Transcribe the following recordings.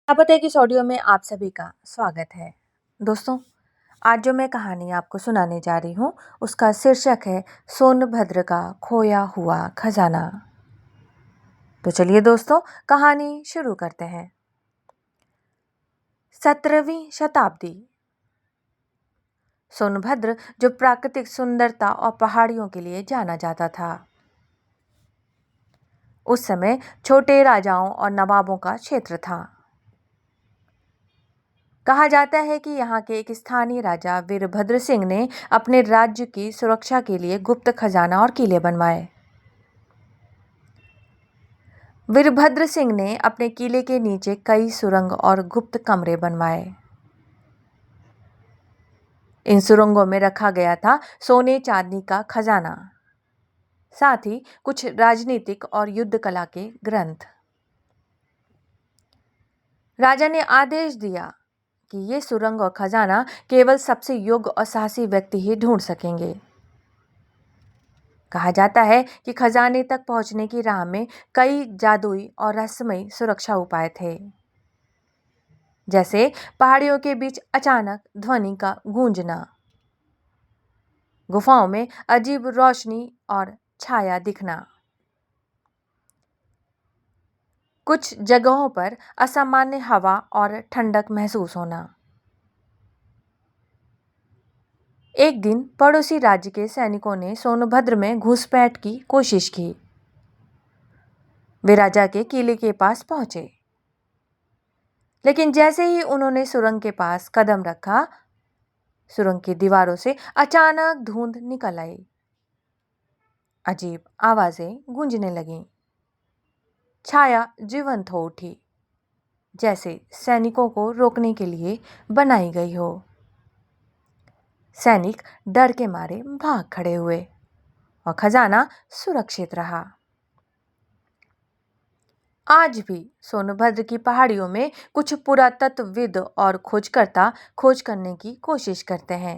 स्वागत है कि इस ऑडियो में आप सभी का स्वागत है। दोस्तों, आज जो मैं कहानी आपको सुनाने जा रही हूँ उसका शीर्षक है सोनभद्र का खोया हुआ खजाना। तो चलिए दोस्तों, कहानी शुरू करते हैं। 17वीं शताब्दी। सोनभद्र जो प्राकृतिक सुंदरता और पहाड़ियों के लिए जाना जाता था, उस समय छोटे राजाओं और नवाबों का क्षेत्र था। कहा जाता है कि यहाँ के एक स्थानीय राजा वीरभद्र सिंह ने अपने राज्य की सुरक्षा के लिए गुप्त खजाना और किले बनवाए। वीरभद्र सिंह ने अपने किले के नीचे कई सुरंग और गुप्त कमरे बनवाए। इन सुरंगों में रखा गया था सोने चांदी का खजाना, साथ ही कुछ राजनीतिक और युद्ध कला के ग्रंथ। राजा ने आदेश दिया कि ये सुरंग और खजाना केवल सबसे योग्य और साहसी व्यक्ति ही ढूंढ सकेंगे। कहा जाता है कि खजाने तक पहुंचने की राह में कई जादुई और रहस्यमयी सुरक्षा उपाय थे, जैसे पहाड़ियों के बीच अचानक ध्वनि का गूंजना, गुफाओं में अजीब रोशनी और छाया दिखना, कुछ जगहों पर असामान्य हवा और ठंडक महसूस होना। एक दिन पड़ोसी राज्य के सैनिकों ने सोनभद्र में घुसपैठ की कोशिश की। वे राजा के किले के पास पहुंचे, लेकिन जैसे ही उन्होंने सुरंग के पास कदम रखा, सुरंग की दीवारों से अचानक धुंध निकल आई। अजीब आवाजें गूंजने लगीं। छाया जीवंत हो उठी, जैसे सैनिकों को रोकने के लिए बनाई गई हो। सैनिक डर के मारे भाग खड़े हुए और खजाना सुरक्षित रहा। आज भी सोनभद्र की पहाड़ियों में कुछ पुरातत्वविद और खोजकर्ता खोज करने की कोशिश करते हैं।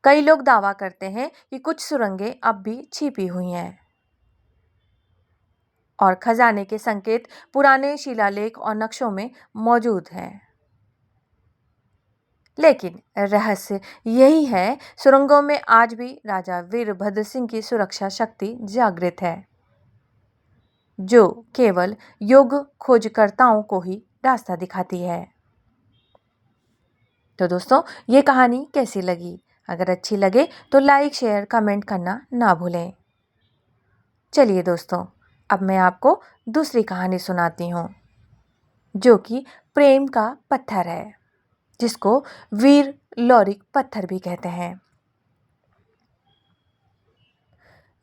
कई लोग दावा करते हैं कि कुछ सुरंगें अब भी छिपी हुई हैं और खजाने के संकेत पुराने शिलालेख और नक्शों में मौजूद हैं। लेकिन रहस्य यही है, सुरंगों में आज भी राजा वीरभद्र सिंह की सुरक्षा शक्ति जागृत है, जो केवल योग्य खोजकर्ताओं को ही रास्ता दिखाती है। तो दोस्तों, ये कहानी कैसी लगी? अगर अच्छी लगे तो लाइक, शेयर, कमेंट करना ना भूलें। चलिए दोस्तों, अब मैं आपको दूसरी कहानी सुनाती हूँ, जो कि प्रेम का पत्थर है, जिसको वीर लोरिक पत्थर भी कहते हैं।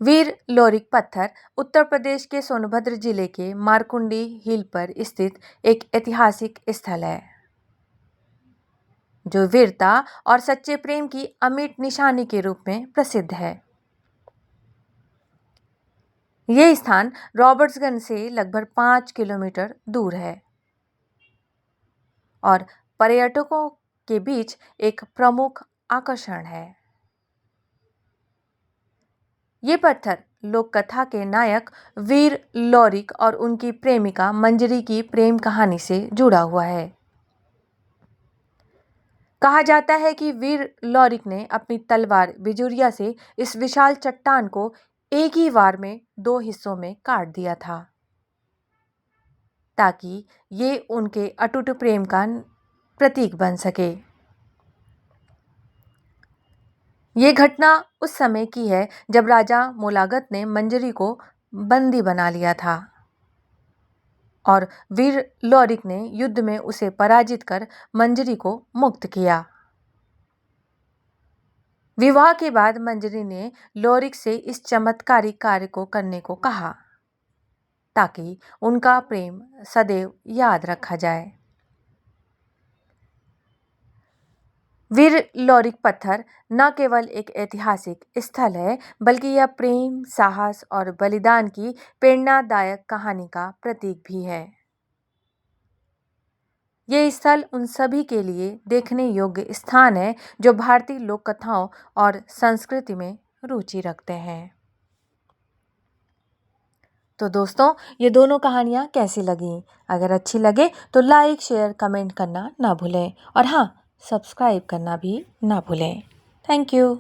वीर लोरिक पत्थर उत्तर प्रदेश के सोनभद्र जिले के मारकुंडी हिल पर स्थित एक ऐतिहासिक स्थल है, जो वीरता और सच्चे प्रेम की अमिट निशानी के रूप में प्रसिद्ध है। ये स्थान रॉबर्ट्सगंज से लगभग 5 किलोमीटर दूर है और पर्यटकों के बीच एक प्रमुख आकर्षण है। ये पत्थर लोक कथा के नायक वीर लोरिक और उनकी प्रेमिका मंजरी की प्रेम कहानी से जुड़ा हुआ है। कहा जाता है कि वीर लोरिक ने अपनी तलवार बिजुरिया से इस विशाल चट्टान को एक ही वार में 2 हिस्सों में काट दिया था, ताकि ये उनके अटूट प्रेम का प्रतीक बन सके। ये घटना उस समय की है जब राजा मोलागत ने मंजरी को बंदी बना लिया था और वीर लोरिक ने युद्ध में उसे पराजित कर मंजरी को मुक्त किया। विवाह के बाद मंजरी ने लोरिक से इस चमत्कारिक कार्य को करने को कहा, ताकि उनका प्रेम सदैव याद रखा जाए। वीर लोरिक पत्थर न केवल एक ऐतिहासिक स्थल है, बल्कि यह प्रेम, साहस और बलिदान की प्रेरणादायक कहानी का प्रतीक भी है। ये स्थल उन सभी के लिए देखने योग्य स्थान है जो भारतीय लोक कथाओं और संस्कृति में रुचि रखते हैं। तो दोस्तों, ये दोनों कहानियाँ कैसी लगी? अगर अच्छी लगे तो लाइक शेयर कमेंट करना ना भूलें और हाँ, सब्सक्राइब करना भी ना भूलें। Thank you.